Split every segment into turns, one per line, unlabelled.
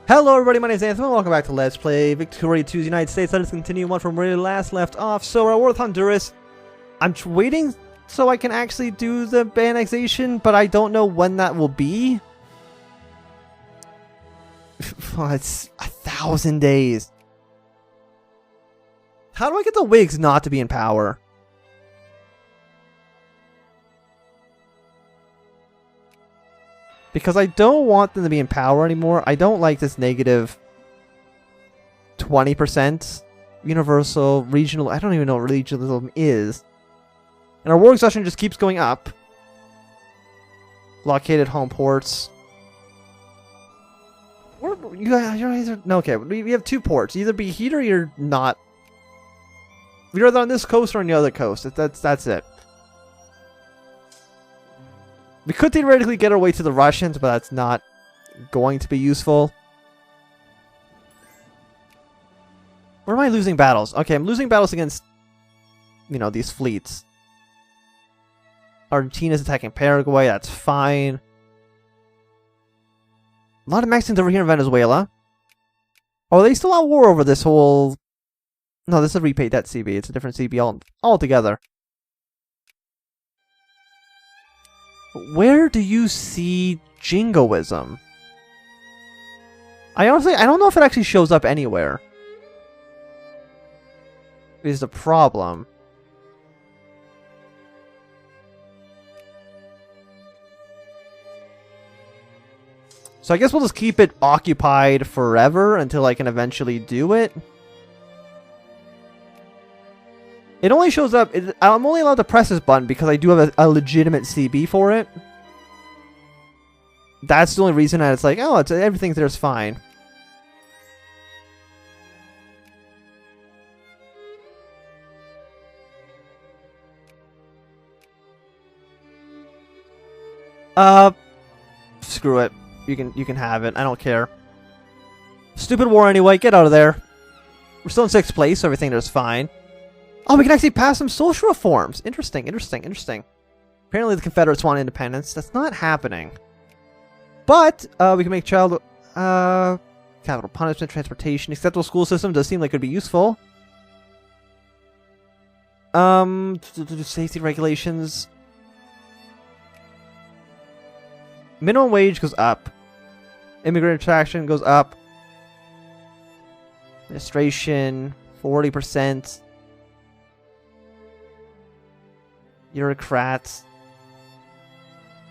Hello everybody, my name is Anthony, welcome back to Let's Play Victoria 2's United States. Let us continue on from where we last left off. So we're at war with Honduras. I'm waiting so I can actually do the annexation, but I don't know when that will be. It's 1,000 days. How do I get the Whigs not to be in power? Because I don't want them to be in power anymore. I don't like this negative 20% universal, regional. I don't even know what regionalism is. And our war exhaustion just keeps going up. Blockaded home ports. You guys are, no, okay, we have two ports. Either be here or you're not. You're either on this coast or on the other coast. That's it. We could theoretically get our way to the Russians, but that's not going to be useful. Where am I losing battles? Okay, I'm losing battles against, you know, these fleets. Argentina's attacking Paraguay, that's fine. A lot of Mexicans over here in Venezuela. Oh, are they still at war over this whole... No, this is a repaid debt CB. It's a different CB altogether. Where do you see jingoism? I don't know if it actually shows up anywhere. Is the problem. So I guess we'll just keep it occupied forever until I can eventually do it. It only shows up... I'm only allowed to press this button because I do have a legitimate CB for it. That's the only reason that it's like, oh, everything there's fine. Screw it. You can have it. I don't care. Stupid war anyway. Get out of there. We're still in 6th place, so everything there's fine. Oh, we can actually pass some social reforms. Interesting. Apparently the Confederates want independence. That's not happening. But, we can make capital punishment, transportation, acceptable school system does seem like it would be useful. Safety regulations. Minimum wage goes up. Immigrant attraction goes up. Administration, 40%. Bureaucrats.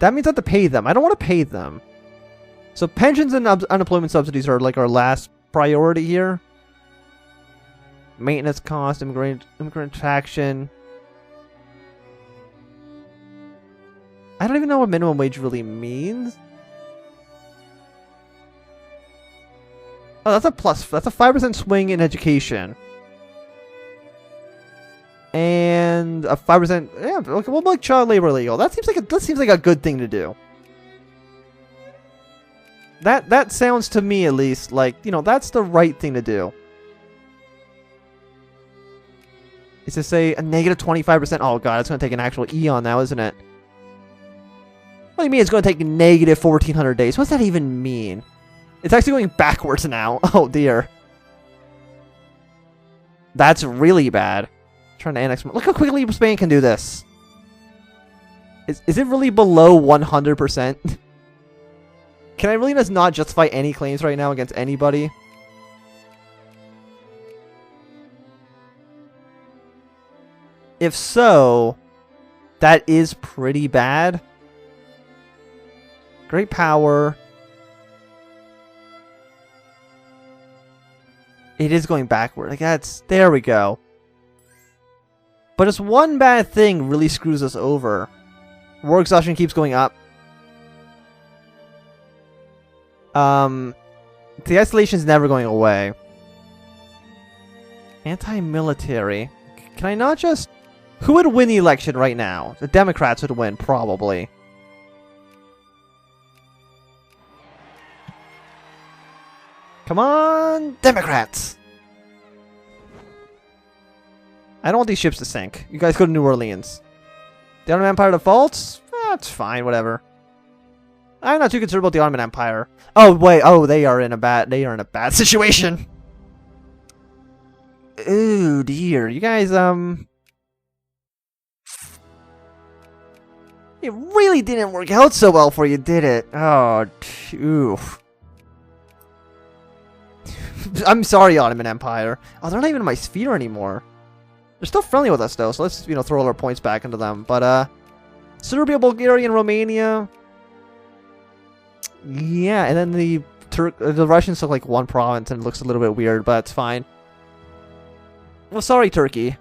That means I have to pay them. I don't want to pay them. So pensions and unemployment subsidies are like our last priority here. Maintenance cost, immigrant attraction. I don't even know what minimum wage really means. Oh, that's a plus. That's a 5% swing in education. And a 5%, yeah. Okay, we'll make child labor illegal. That seems like a good thing to do. That sounds to me at least like, you know, that's the right thing to do. Is to say a negative 25%. Oh god, it's going to take an actual eon now, isn't it? What do you mean it's going to take negative 1,400 days? What's that even mean? It's actually going backwards now. Oh dear. That's really bad. Trying to annex. Look how quickly Spain can do this. Is it really below 100%? Can I really just not justify any claims right now against anybody? If so, that is pretty bad. Great power. It is going backward. Like that's... There we go. But just one bad thing really screws us over. War exhaustion keeps going up. The isolation is never going away. Anti-military. Can I not just... Who would win the election right now? The Democrats would win, probably. Come on, Democrats! I don't want these ships to sink. You guys go to New Orleans. The Ottoman Empire defaults? That's fine, whatever. I'm not too concerned about the Ottoman Empire. Oh wait, oh they are in a bad situation. Ooh dear, you guys it really didn't work out so well for you, did it? Oh, oof. I'm sorry, Ottoman Empire. Oh, they're not even in my sphere anymore. They're still friendly with us though, so let's throw all our points back into them. But Serbia, Bulgaria, and Romania. Yeah, and then the Russians took like one province and it looks a little bit weird, but it's fine. Well, sorry, Turkey.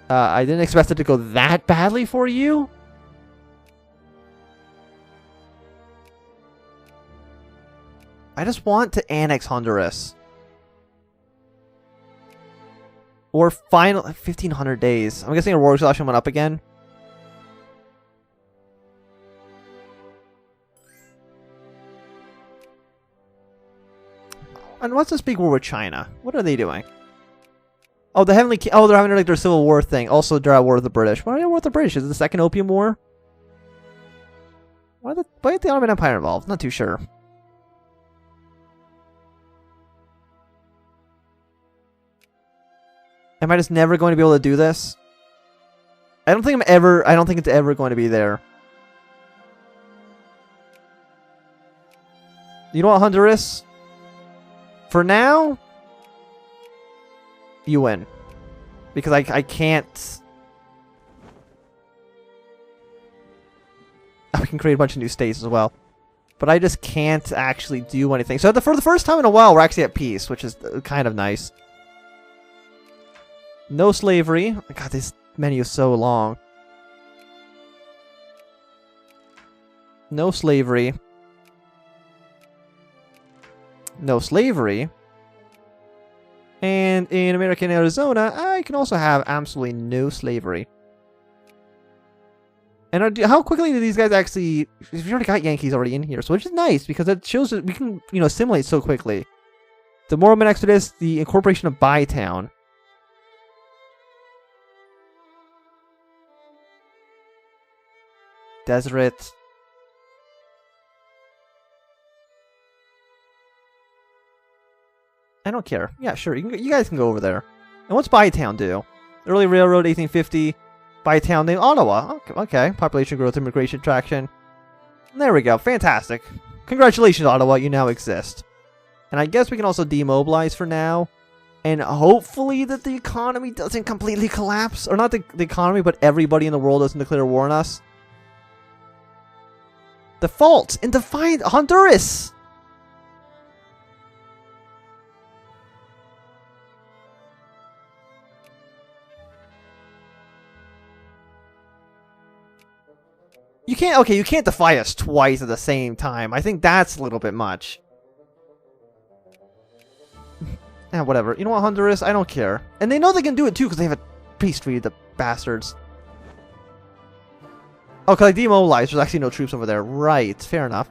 I didn't expect it to go that badly for you. I just want to annex Honduras. Or final 1,500 days. I'm guessing our war exhaustion went up again. And what's this big war with China? What are they doing? Oh, the Heavenly King. Oh, they're having like their Civil War thing. Also, they're at war with the British. Why are they at war with the British? Is it the Second Opium War? Why is the Ottoman Empire involved? Not too sure. Am I just never going to be able to do this? I don't think it's ever going to be there. You know what, Honduras? For now, you win. Because I can't... We can create a bunch of new states as well. But I just can't actually do anything. So for the first time in a while, we're actually at peace, which is kind of nice. No slavery. God, this menu is so long. No slavery. No slavery. And in American Arizona, I can also have absolutely no slavery. And how quickly do these guys actually... We've already got Yankees already in here, so which is nice, because it shows that we can, assimilate so quickly. The Mormon Exodus, the incorporation of Bytown. Deseret. I don't care. Yeah, sure. You guys can go over there. And what's Bytown do? Early railroad, 1850. Bytown named Ottawa. Okay. Population growth, immigration traction. There we go. Fantastic. Congratulations, Ottawa. You now exist. And I guess we can also demobilize for now. And hopefully that the economy doesn't completely collapse. Or not the economy, but everybody in the world doesn't declare war on us. Default in defiant Honduras. You can't defy us twice at the same time. I think that's a little bit much. Whatever. You know what, Honduras? I don't care. And they know they can do it too because they have a peace treaty, the bastards. Oh, because I demobilized. There's actually no troops over there. Right. Fair enough.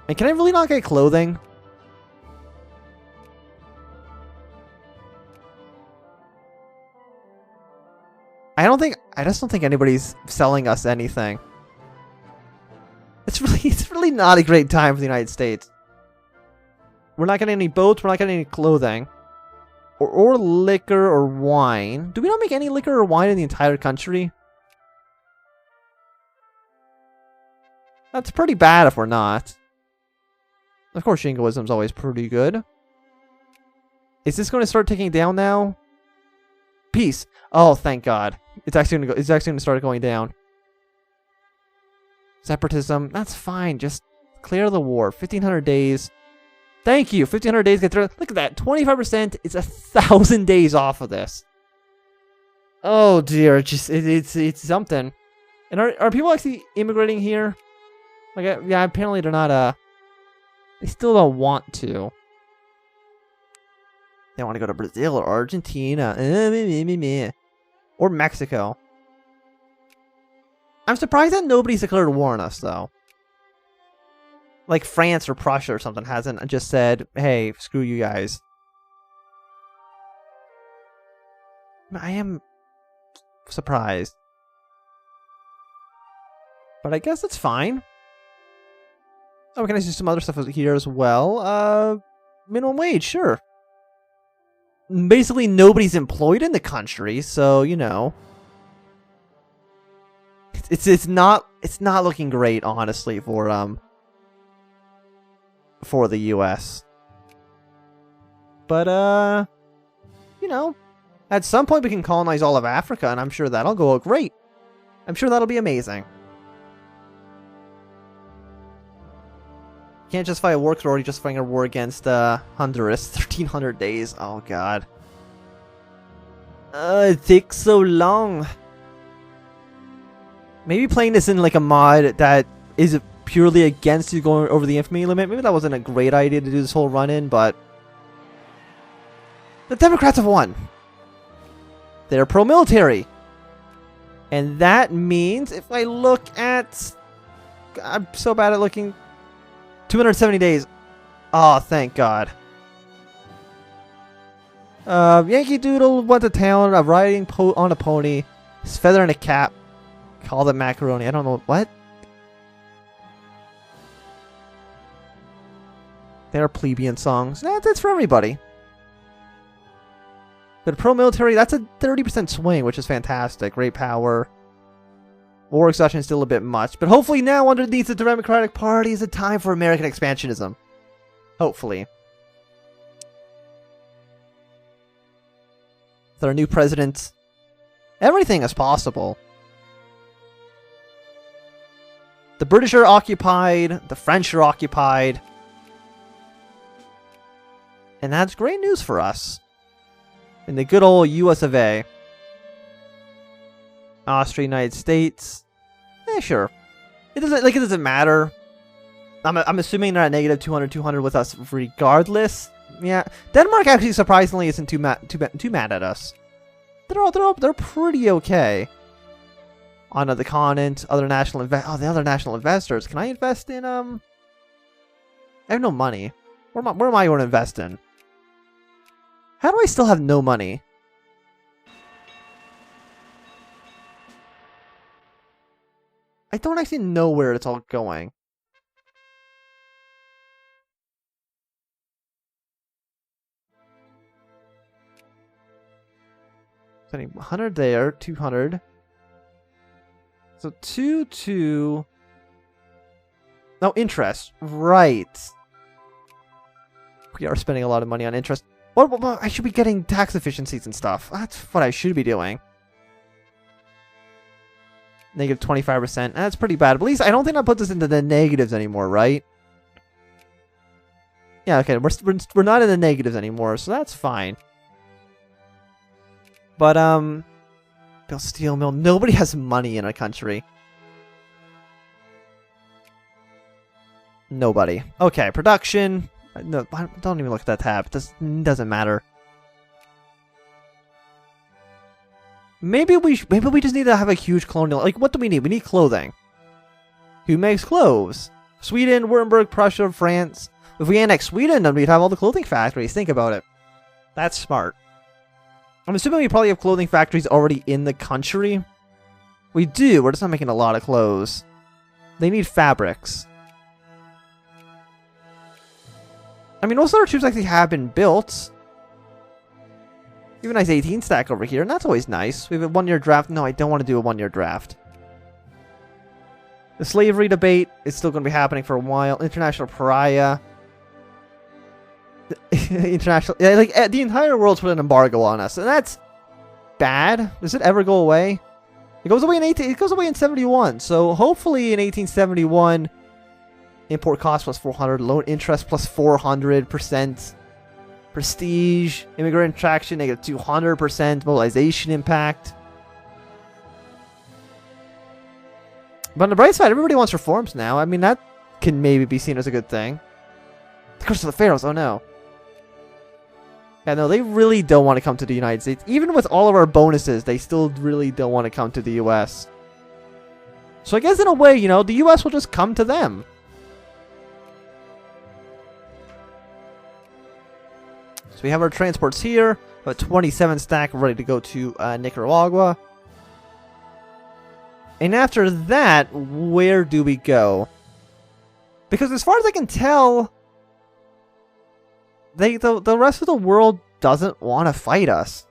And can I really not get clothing? I just don't think anybody's selling us anything. It's really not a great time for the United States. We're not getting any boats, we're not getting any clothing. Or liquor or wine. Do we not make any liquor or wine in the entire country? That's pretty bad if we're not. Of course, Jingoism's always pretty good. Is this going to start ticking down now? Peace. Oh, thank God. It's actually going to start going down. Separatism. That's fine. Just clear the war. 1,500 days. Thank you. 1,500 days get through. Look at that. 25%. It's 1,000 days off of this. Oh dear. It's something. And are people actually immigrating here? Like, yeah. Apparently they're not. They still don't want to. They want to go to Brazil or Argentina. Or Mexico. I'm surprised that nobody's declared war on us, though. Like France or Prussia or something hasn't just said, hey, screw you guys. I am surprised. But I guess that's fine. Oh, we can do some other stuff here as well. Minimum wage, sure. Basically, nobody's employed in the country, so you know, it's not looking great, honestly, for the U.S. But you know, at some point we can colonize all of Africa, and I'm sure that'll go great. I'm sure that'll be amazing. Can't justify a war, 'cause we're already justifying a war against Honduras. 1,300 days. Oh god. It takes so long. Maybe playing this in like a mod that is purely against you going over the infamy limit. Maybe that wasn't a great idea to do this whole run-in, but the Democrats have won. They're pro-military. And that means if I look at... I'm so bad at looking... 270 days. Oh, thank God. Yankee Doodle went to town, riding on a pony, his feather in a cap, called it macaroni. I don't know what. They're plebeian songs. That's for everybody. But pro-military, that's a 30% swing, which is fantastic. Great power. War exhaustion is still a bit much, but hopefully now underneath the Democratic Party is a time for American expansionism. Hopefully. With our new president, everything is possible. The British are occupied, the French are occupied, and that's great news for us. In the good old US of A. Austria, United States. Sure. It doesn't matter. I'm assuming they're at negative 200 with us regardless. Yeah. Denmark actually surprisingly isn't too mad at us. They're pretty okay. On the continent, the other national investors. Can I invest in I have no money. Where am I going to invest in? How do I still have no money? I don't actually know where it's all going. So 100 there, 200. So 2. No, interest. Right. We are spending a lot of money on interest. What I should be getting tax efficiencies and stuff. That's what I should be doing. Negative 25%. That's pretty bad. But at least I don't think that puts us into the negatives anymore, right? Yeah, okay. We're not in the negatives anymore, so that's fine. But build steel mill. Nobody has money in a country. Nobody. Okay, production. No, don't even look at that tab. It doesn't matter. Maybe we just need to have a huge colonial. Like, what do we need? We need clothing. Who makes clothes? Sweden, Württemberg, Prussia, France. If we annex Sweden, then we'd have all the clothing factories. Think about it. That's smart. I'm assuming we probably have clothing factories already in the country. We do. We're just not making a lot of clothes. They need fabrics. I mean, most of our troops actually have been built. We have a nice 18 stack over here, and that's always nice. We have a 1-year draft. No, I don't want to do a 1-year draft. The slavery debate is still going to be happening for a while. International pariah. International... Yeah, like, the entire world's put an embargo on us, and that's bad. Does it ever go away? It goes away in 71, so hopefully in 1871, import cost plus 400, loan interest plus 400%. Prestige, immigrant attraction, negative 200%, mobilization impact. But on the bright side, everybody wants reforms now. I mean, that can maybe be seen as a good thing. The Curse of the Pharaohs, oh no. Yeah, no, they really don't want to come to the United States. Even with all of our bonuses, they still really don't want to come to the US. So I guess in a way, you know, the US will just come to them. So we have our transports here, about 27 stack ready to go to Nicaragua. And after that, where do we go? Because as far as I can tell, the rest of the world doesn't want to fight us.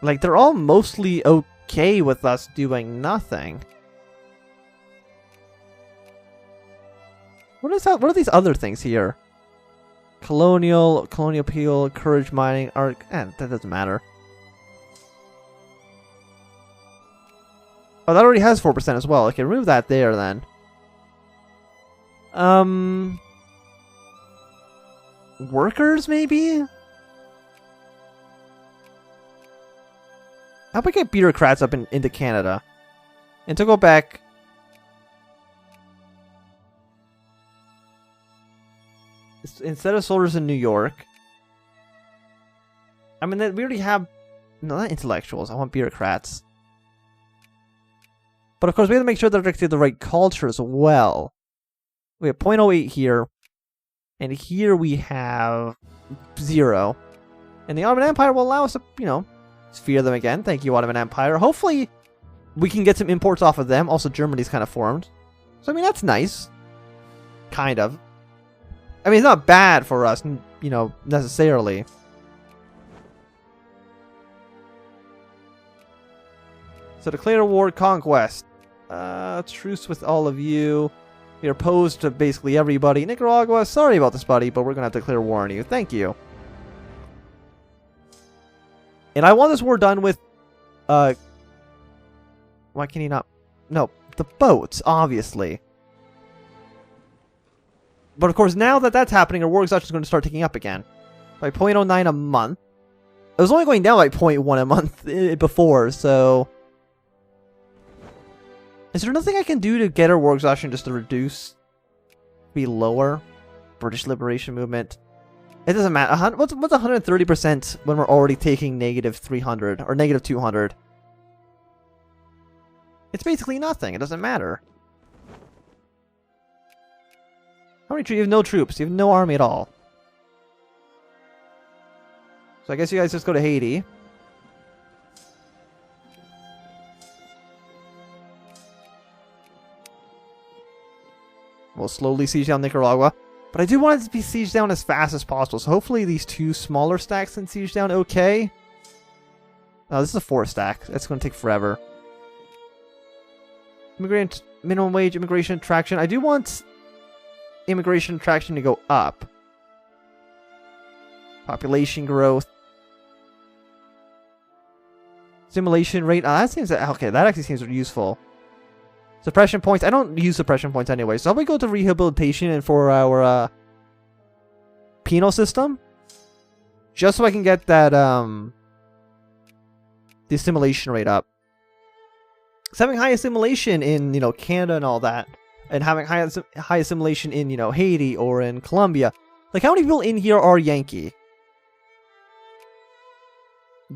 Like, they're all mostly okay with us doing nothing. What is that? What are these other things here? Colonial appeal, courage mining, arc. That doesn't matter. Oh, that already has 4% as well. Okay, remove that there then. Workers maybe? How about we get bureaucrats up into Canada? And to go back. Instead of soldiers in New York. I mean, we already have. No, not intellectuals. I want bureaucrats. But of course, we have to make sure they're actually the right culture as well. We have 0.08 here. And here we have 0. And the Ottoman Empire will allow us to, you know, sphere them again. Thank you, Ottoman Empire. Hopefully, we can get some imports off of them. Also, Germany's kind of formed. So, I mean, that's nice. Kind of. I mean, it's not bad for us, you know, necessarily. So, declare war, conquest. Truce with all of you. We are opposed to basically everybody. Nicaragua, sorry about this, buddy, but we're going to have to declare war on you. Thank you. And I want this war done with, why can he not? No, the boats, obviously. But of course, now that that's happening, our war exhaustion is going to start ticking up again. By 0.09 a month. It was only going down by 0.1 a month before, so... Is there nothing I can do to get our war exhaustion just to reduce? Be lower? British Liberation Movement. It doesn't matter. What's 130% when we're already taking negative 300 or negative 200? It's basically nothing. It doesn't matter. How many troops? You have no troops. You have no army at all. So I guess you guys just go to Haiti. We'll slowly siege down Nicaragua. But I do want it to be sieged down as fast as possible. So hopefully these two smaller stacks can siege down okay. Oh, this is a 4 stack. That's going to take forever. Immigrant minimum wage, immigration attraction. I do want immigration attraction to go up. Population growth. Simulation rate. That seems okay. That actually seems useful. Suppression points. I don't use suppression points anyway. So how about we go to rehabilitation and for our penal system, just so I can get that the assimilation rate up. So having high assimilation in, you know, Canada and all that, and having high assimilation in, you know, Haiti or in Colombia. Like, how many people in here are Yankee?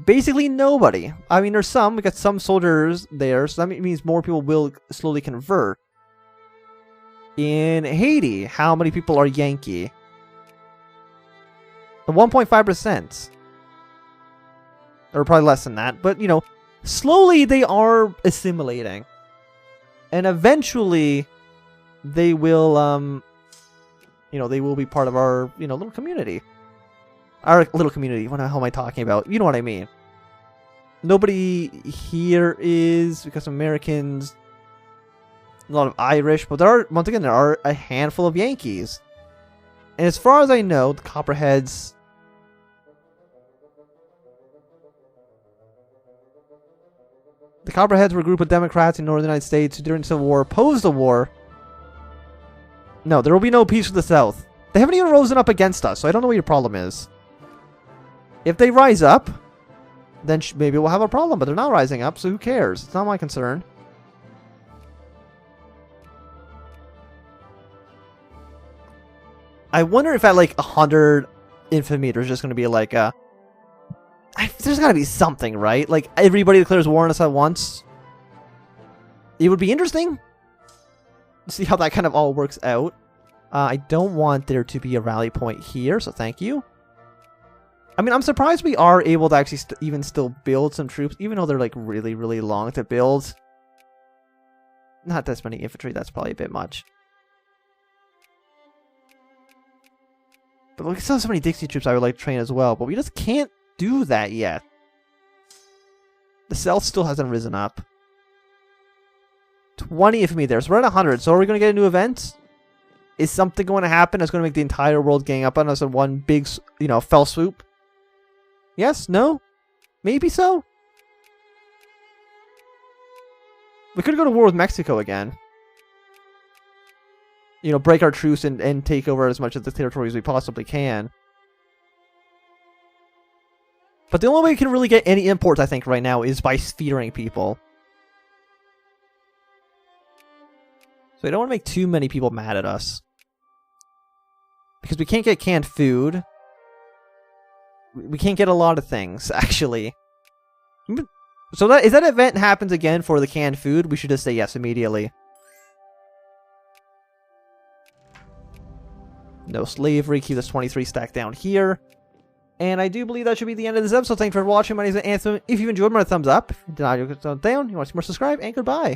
Basically nobody. I mean, there's some. We got some soldiers there, so that means more people will slowly convert. In Haiti, how many people are Yankee? 1.5%. Or probably less than that. But, you know, slowly they are assimilating. And eventually, they will, you know, they will be part of our, you know, little community. Our little community. What the hell am I talking about? You know what I mean. Nobody here is, because of Americans, a lot of Irish, but there are, once again, there are a handful of Yankees. And as far as I know, the Copperheads... The Copperheads were a group of Democrats in northern United States who during the Civil War opposed the war. No, there will be no peace with the South. They haven't even risen up against us, so I don't know what your problem is. If they rise up, then maybe we'll have a problem, but they're not rising up, so who cares? It's not my concern. I wonder if at like 100 infamy, there's just going to be like a... there's got to be something, right? Like, everybody declares war on us at once. It would be interesting to see how that kind of all works out. I don't want there to be a rally point here, so thank you. I mean, I'm surprised we are able to actually even still build some troops, even though they're like really, really long to build. Not this many infantry, that's probably a bit much. But we still have so many Dixie troops I would like to train as well, but we just can't do that yet. The South still hasn't risen up. 20 infantry there, so we're at 100. So are we going to get a new event? Is something going to happen that's going to make the entire world gang up on us in one big, you know, fell swoop? Yes? No? Maybe so? We could go to war with Mexico again. You know, break our truce and take over as much of the territory as we possibly can. But the only way we can really get any imports, I think, right now is by feeding people. So we don't want to make too many people mad at us. Because we can't get canned food. We can't get a lot of things, actually. So if that event happens again for the canned food, we should just say yes immediately. No slavery. Keep this 23 stack down here. And I do believe that should be the end of this episode. Thanks for watching. My name is Anthem. If you enjoyed, my thumbs up. If you did not, you can thumbs down. You want to see more, subscribe, and goodbye.